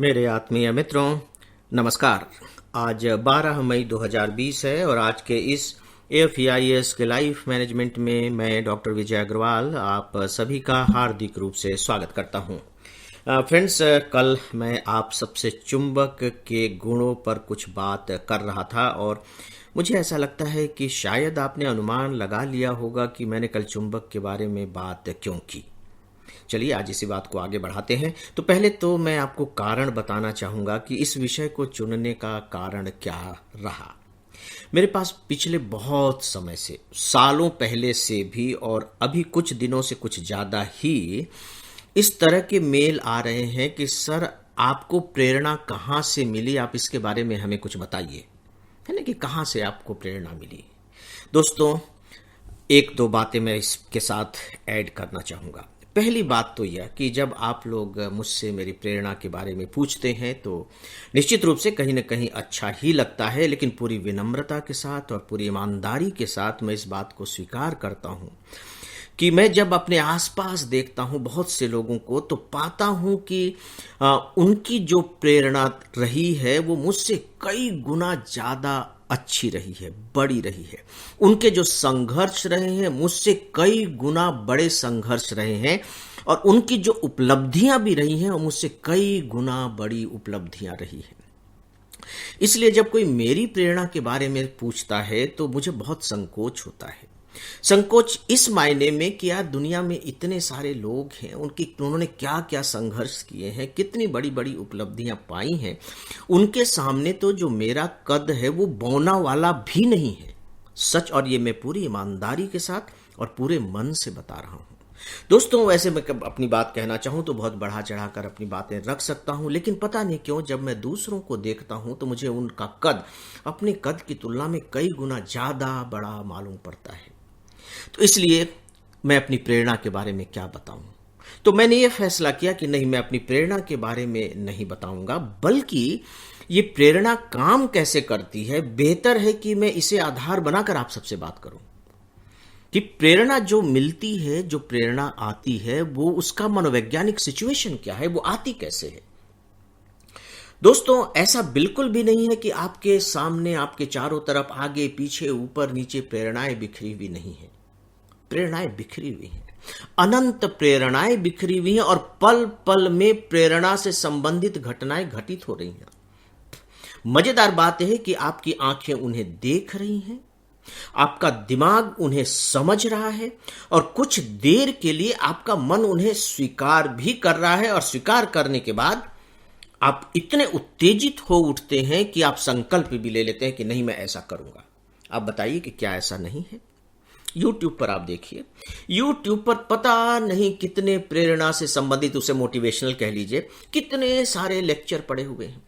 मेरे आत्मीय मित्रों, नमस्कार। आज 12 मई 2020 है और आज के इस AFEIS के लाइफ मैनेजमेंट में मैं डॉक्टर विजय अग्रवाल आप सभी का हार्दिक रूप से स्वागत करता हूं। फ्रेंड्स, कल मैं आप सबसे चुंबक के गुणों पर कुछ बात कर रहा था और मुझे ऐसा लगता है कि शायद आपने अनुमान लगा लिया होगा कि मैंने कल चुंबक के बारे में बात क्यों की। चलिए आज इसी बात को आगे बढ़ाते हैं। तो पहले तो मैं आपको कारण बताना चाहूंगा कि इस विषय को चुनने का कारण क्या रहा। मेरे पास पिछले बहुत समय से, सालों पहले से भी और अभी कुछ दिनों से कुछ ज्यादा ही इस तरह के मेल आ रहे हैं कि सर, आपको प्रेरणा कहाँ से मिली, आप इसके बारे में हमें कुछ बताइए। है ना, कि कहाँ से आपको प्रेरणा मिली। दोस्तों, एक दो बातें मैं इसके साथ ऐड करना चाहूंगा। पहली बात तो यह कि जब आप लोग मुझसे मेरी प्रेरणा के बारे में पूछते हैं तो निश्चित रूप से कहीं ना कहीं अच्छा ही लगता है, लेकिन पूरी विनम्रता के साथ और पूरी ईमानदारी के साथ मैं इस बात को स्वीकार करता हूं कि मैं जब अपने आसपास देखता हूं बहुत से लोगों को तो पाता हूं कि उनकी जो प्रेरणा रही है वो मुझसे कई गुना ज्यादा अच्छी रही है, बड़ी रही है। उनके जो संघर्ष रहे हैं मुझसे कई गुना बड़े संघर्ष रहे हैं और उनकी जो उपलब्धियां भी रही हैं वो मुझसे कई गुना बड़ी उपलब्धियां रही हैं। इसलिए जब कोई मेरी प्रेरणा के बारे में पूछता है तो मुझे बहुत संकोच होता है। संकोच इस मायने में कि यार, दुनिया में इतने सारे लोग हैं, उन्होंने क्या क्या संघर्ष किए हैं, कितनी बड़ी बड़ी उपलब्धियां पाई हैं। उनके सामने तो जो मेरा कद है वो बौना वाला भी नहीं है। सच, और ये मैं पूरी ईमानदारी के साथ और पूरे मन से बता रहा हूं। दोस्तों, वैसे मैं अपनी बात कहना चाहूं तो बहुत बढ़ा चढ़ाकर अपनी बातें रख सकता हूं, लेकिन पता नहीं क्यों जब मैं दूसरों को देखता हूं तो मुझे उनका कद अपने कद की तुलना में कई गुना ज्यादा बड़ा मालूम पड़ता है। तो इसलिए मैं अपनी प्रेरणा के बारे में क्या बताऊं। तो मैंने ये फैसला किया कि नहीं, मैं अपनी प्रेरणा के बारे में नहीं बताऊंगा, बल्कि ये प्रेरणा काम कैसे करती है, बेहतर है कि मैं इसे आधार बनाकर आप सबसे बात करूं कि प्रेरणा जो मिलती है, जो प्रेरणा आती है, वो उसका मनोवैज्ञानिक सिचुएशन क्या है, वो आती कैसे है। दोस्तों, ऐसा बिल्कुल भी नहीं है कि आपके सामने, आपके चारों तरफ, आगे पीछे, ऊपर नीचे प्रेरणाएं बिखरी हुई नहीं है। प्रेरणाएं बिखरी हुई हैं, अनंत प्रेरणाएं बिखरी हुई हैं और पल पल में प्रेरणा से संबंधित घटनाएं घटित हो रही हैं। मजेदार बात यह है कि आपकी आंखें उन्हें देख रही हैं, आपका दिमाग उन्हें समझ रहा है और कुछ देर के लिए आपका मन उन्हें स्वीकार भी कर रहा है, और स्वीकार करने के बाद आप इतने उत्तेजित हो उठते हैं कि आप संकल्प भी ले लेते हैं कि नहीं, मैं ऐसा करूंगा। आप बताइए कि क्या ऐसा नहीं है। YouTube पर आप देखिए, YouTube पर पता नहीं कितने प्रेरणा से संबंधित, उसे मोटिवेशनल कह लीजिए, कितने सारे लेक्चर पड़े हुए हैं।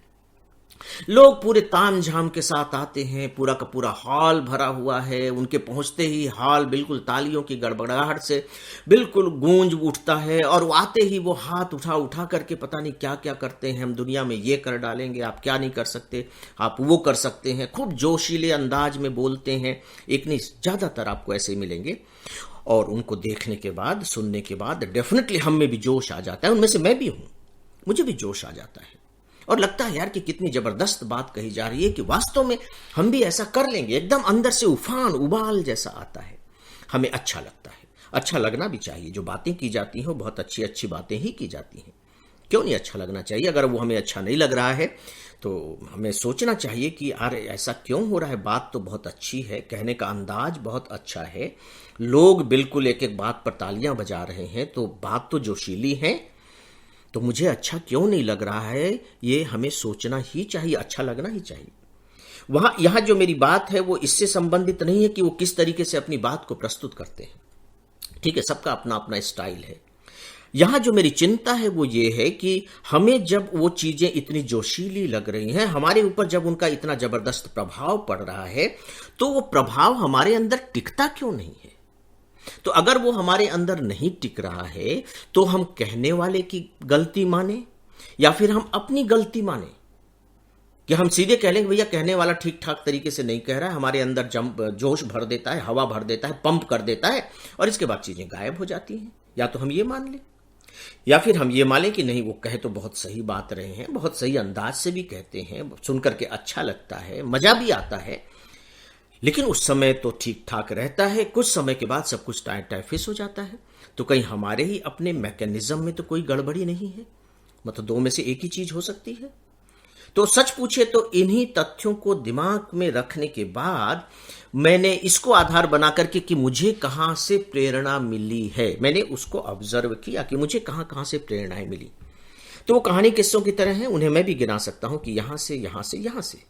लोग पूरे ताम झाम के साथ आते हैं, पूरा का पूरा हॉल भरा हुआ है। उनके पहुंचते ही हॉल बिल्कुल तालियों की गड़बड़ाहट से बिल्कुल गूंज उठता है और वो आते ही वो हाथ उठा उठा करके पता नहीं क्या क्या करते हैं। हम दुनिया में ये कर डालेंगे, आप क्या नहीं कर सकते, आप वो कर सकते हैं। खूब जोशीले अंदाज में बोलते हैं, एक नहीं ज्यादातर आपको ऐसे मिलेंगे। और उनको देखने के बाद, सुनने के बाद डेफिनेटली हम में भी जोश आ जाता है। उनमें से मैं भी हूं, मुझे भी जोश आ जाता है और लगता है यार कि कितनी जबरदस्त बात कही जा रही है, कि वास्तव में हम भी ऐसा कर लेंगे। एकदम अंदर से उफान, उबाल जैसा आता है। हमें अच्छा लगता है, अच्छा लगना भी चाहिए। जो बातें की जाती हैं बहुत अच्छी अच्छी बातें ही की जाती हैं, क्यों नहीं अच्छा लगना चाहिए। अगर वो हमें अच्छा नहीं लग रहा है तो हमें सोचना चाहिए कि यार ऐसा क्यों हो रहा है। बात तो बहुत अच्छी है, कहने का अंदाज बहुत अच्छा है, लोग बिल्कुल एक एक बात पर तालियां बजा रहे हैं, तो बात तो जोशीली है, तो मुझे अच्छा क्यों नहीं लग रहा है, ये हमें सोचना ही चाहिए, अच्छा लगना ही चाहिए। यहां जो मेरी बात है वो इससे संबंधित नहीं है कि वो किस तरीके से अपनी बात को प्रस्तुत करते हैं। ठीक है, सबका अपना अपना स्टाइल है। यहां जो मेरी चिंता है वो ये है कि हमें जब वो चीजें इतनी जोशीली लग रही हैं, हमारे ऊपर जब उनका इतना जबरदस्त प्रभाव पड़ रहा है, तो वो प्रभाव हमारे अंदर टिकता क्यों नहीं है। तो अगर वो हमारे अंदर नहीं टिक रहा है तो हम कहने वाले की गलती माने या फिर हम अपनी गलती माने, कि हम सीधे कह लेंगे भैया कहने वाला ठीक ठाक तरीके से नहीं कह रहा है, हमारे अंदर जोश भर देता है, हवा भर देता है, पंप कर देता है और इसके बाद चीजें गायब हो जाती हैं। या तो हम ये मान लें या फिर हम ये माने कि नहीं, वो कहे तो बहुत सही बात रहे हैं, बहुत सही अंदाज से भी कहते हैं, सुनकर के अच्छा लगता है, मजा भी आता है, लेकिन उस समय तो ठीक ठाक रहता है, कुछ समय के बाद सब कुछ टाइफिस हो जाता है। तो कहीं हमारे ही अपने मैकेनिज्म में तो कोई गड़बड़ी नहीं है? मतलब दो में से एक ही चीज हो सकती है। तो सच पूछे तो इन्हीं तथ्यों को दिमाग में रखने के बाद मैंने इसको आधार बना करके कि मुझे कहां से प्रेरणा मिली है, मैंने उसको ऑब्जर्व किया कि मुझे कहां कहां से प्रेरणाएं मिली। तो वो कहानी किस्सों की तरह है, उन्हें मैं भी गिना सकता हूं कि यहां से यहां से यहां से।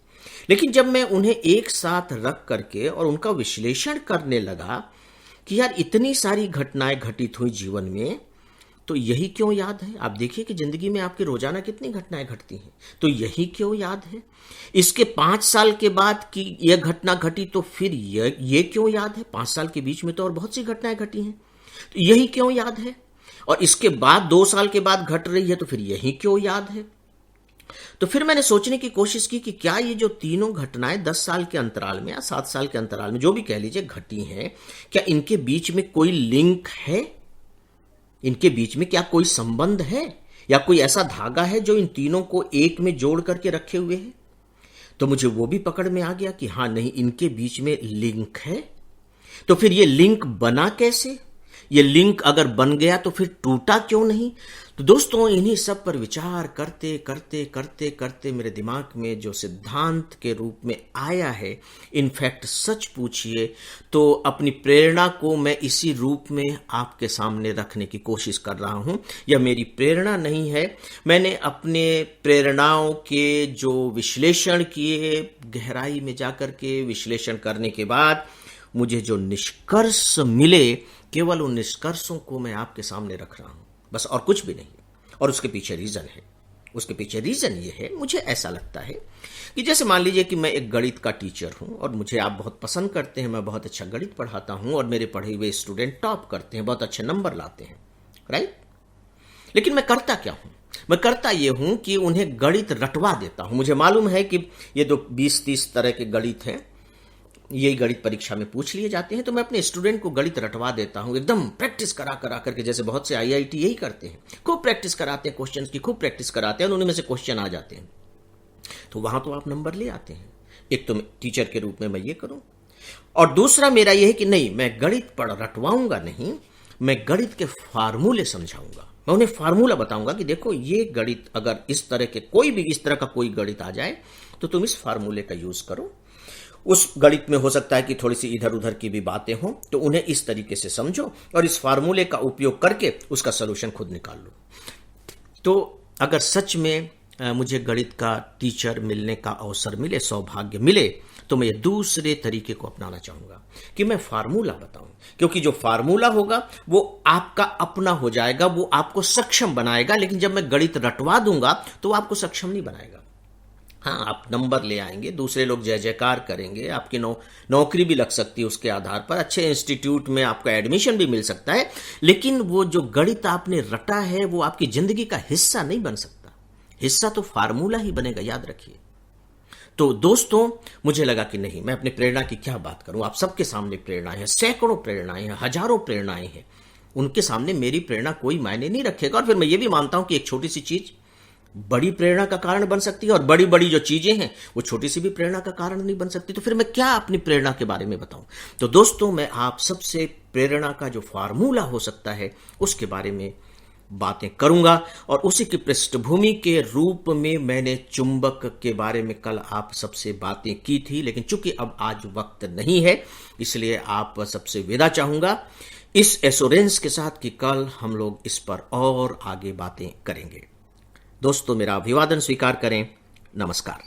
लेकिन जब मैं उन्हें एक साथ रख करके और उनका विश्लेषण करने लगा कि यार इतनी सारी घटनाएं घटित हुई जीवन में, तो यही क्यों याद है? आप देखिए कि जिंदगी में आपके रोजाना कितनी घटनाएं घटती हैं, तो यही क्यों याद है? इसके 5 साल के बाद कि यह घटना घटी तो फिर ये क्यों याद है? 5 साल के बीच में तो और बहुत सी घटनाएं घटी हैं, तो यही क्यों याद है? और इसके बाद 2 साल के बाद घट रही है, तो फिर यही क्यों याद है? तो फिर मैंने सोचने की कोशिश की कि क्या ये जो तीनों घटनाएं 10 साल के अंतराल में या 7 साल के अंतराल में जो भी कह लीजिए घटी हैं, क्या इनके बीच में कोई लिंक है? इनके बीच में क्या कोई संबंध है या कोई ऐसा धागा है जो इन तीनों को एक में जोड़ करके रखे हुए है? तो मुझे वो भी पकड़ में आ गया कि हां, नहीं, इनके बीच में लिंक है। तो फिर ये लिंक बना कैसे? ये लिंक अगर बन गया तो फिर टूटा क्यों नहीं? तो दोस्तों, इन्हीं सब पर विचार करते करते करते करते मेरे दिमाग में जो सिद्धांत के रूप में आया है, इनफैक्ट सच पूछिए तो अपनी प्रेरणा को मैं इसी रूप में आपके सामने रखने की कोशिश कर रहा हूं। यह मेरी प्रेरणा नहीं है, मैंने अपने प्रेरणाओं के जो विश्लेषण किए, गहराई में जाकर के विश्लेषण करने के बाद मुझे जो निष्कर्ष मिले, केवल उन निष्कर्षों को मैं आपके सामने रख रहा हूं, बस, और कुछ भी नहीं। और उसके पीछे रीजन है, उसके पीछे रीजन ये है, मुझे ऐसा लगता है कि जैसे मान लीजिए कि मैं एक गणित का टीचर हूं और मुझे आप बहुत पसंद करते हैं, मैं बहुत अच्छा गणित पढ़ाता हूं और मेरे पढ़े हुए स्टूडेंट टॉप करते हैं, बहुत अच्छे नंबर लाते हैं, राइट? लेकिन मैं करता क्या हूं? मैं करता ये हूं कि उन्हें गणित रटवा देता हूं। मुझे मालूम है कि ये जो 20-30 तरह के गणित हैं, यही गणित परीक्षा में पूछ लिए जाते हैं, तो मैं अपने स्टूडेंट को गणित रटवा देता हूं, एकदम प्रैक्टिस करा करा करके, जैसे बहुत से आईआईटी यही करते हैं, खूब प्रैक्टिस कराते हैं, क्वेश्चंस की खूब प्रैक्टिस कराते हैं और उनमें से क्वेश्चन आ जाते हैं, तो वहां तो आप नंबर ले आते हैं। एक तो टीचर के रूप में मैं ये करूं, और दूसरा मेरा यह है कि नहीं, मैं गणित पढ़ रटवाऊंगा नहीं, मैं गणित के फार्मूले समझाऊंगा। मैं उन्हें फार्मूला बताऊंगा कि देखो, ये गणित अगर इस तरह के कोई भी इस तरह का कोई गणित आ जाए तो तुम इस फार्मूले का यूज करो। उस गणित में हो सकता है कि थोड़ी सी इधर उधर की भी बातें हों, तो उन्हें इस तरीके से समझो और इस फार्मूले का उपयोग करके उसका सलूशन खुद निकाल लो। तो अगर सच में मुझे गणित का टीचर मिलने का अवसर मिले, सौभाग्य मिले, तो मैं ये दूसरे तरीके को अपनाना चाहूंगा कि मैं फार्मूला बताऊं, क्योंकि जो फार्मूला होगा वो आपका अपना हो जाएगा, वो आपको सक्षम बनाएगा। लेकिन जब मैं गणित रटवा दूंगा तो वो आपको सक्षम नहीं बनाएगा। हाँ, आप नंबर ले आएंगे, दूसरे लोग जय जयकार करेंगे, आपकी नौकरी भी लग सकती है उसके आधार पर, अच्छे इंस्टीट्यूट में आपका एडमिशन भी मिल सकता है, लेकिन वो जो गणित आपने रटा है वो आपकी जिंदगी का हिस्सा नहीं बन सकता। हिस्सा तो फार्मूला ही बनेगा, याद रखिए। तो दोस्तों, मुझे लगा कि नहीं, मैं अपनी प्रेरणा की क्या बात करूं, आप सबके सामने प्रेरणाएं हैं, सैकड़ों प्रेरणाएं हैं, हजारों प्रेरणाएं हैं, उनके सामने मेरी प्रेरणा कोई मायने नहीं रखेगा। और फिर मैं ये भी मानता हूं कि एक छोटी सी चीज बड़ी प्रेरणा का कारण बन सकती है, और बड़ी बड़ी जो चीजें हैं वो छोटी सी भी प्रेरणा का कारण नहीं बन सकती। तो फिर मैं क्या अपनी प्रेरणा के बारे में बताऊं? तो दोस्तों, मैं आप सबसे प्रेरणा का जो फार्मूला हो सकता है उसके बारे में बातें करूंगा, और उसी की पृष्ठभूमि के रूप में मैंने चुंबक के बारे में कल आप सबसे बातें की थी, लेकिन चूंकि अब आज वक्त नहीं है, इसलिए आप सबसे विदा चाहूंगा इस एश्योरेंस के साथ कि कल हम लोग इस पर और आगे बातें करेंगे। दोस्तों, मेरा अभिवादन स्वीकार करें। नमस्कार।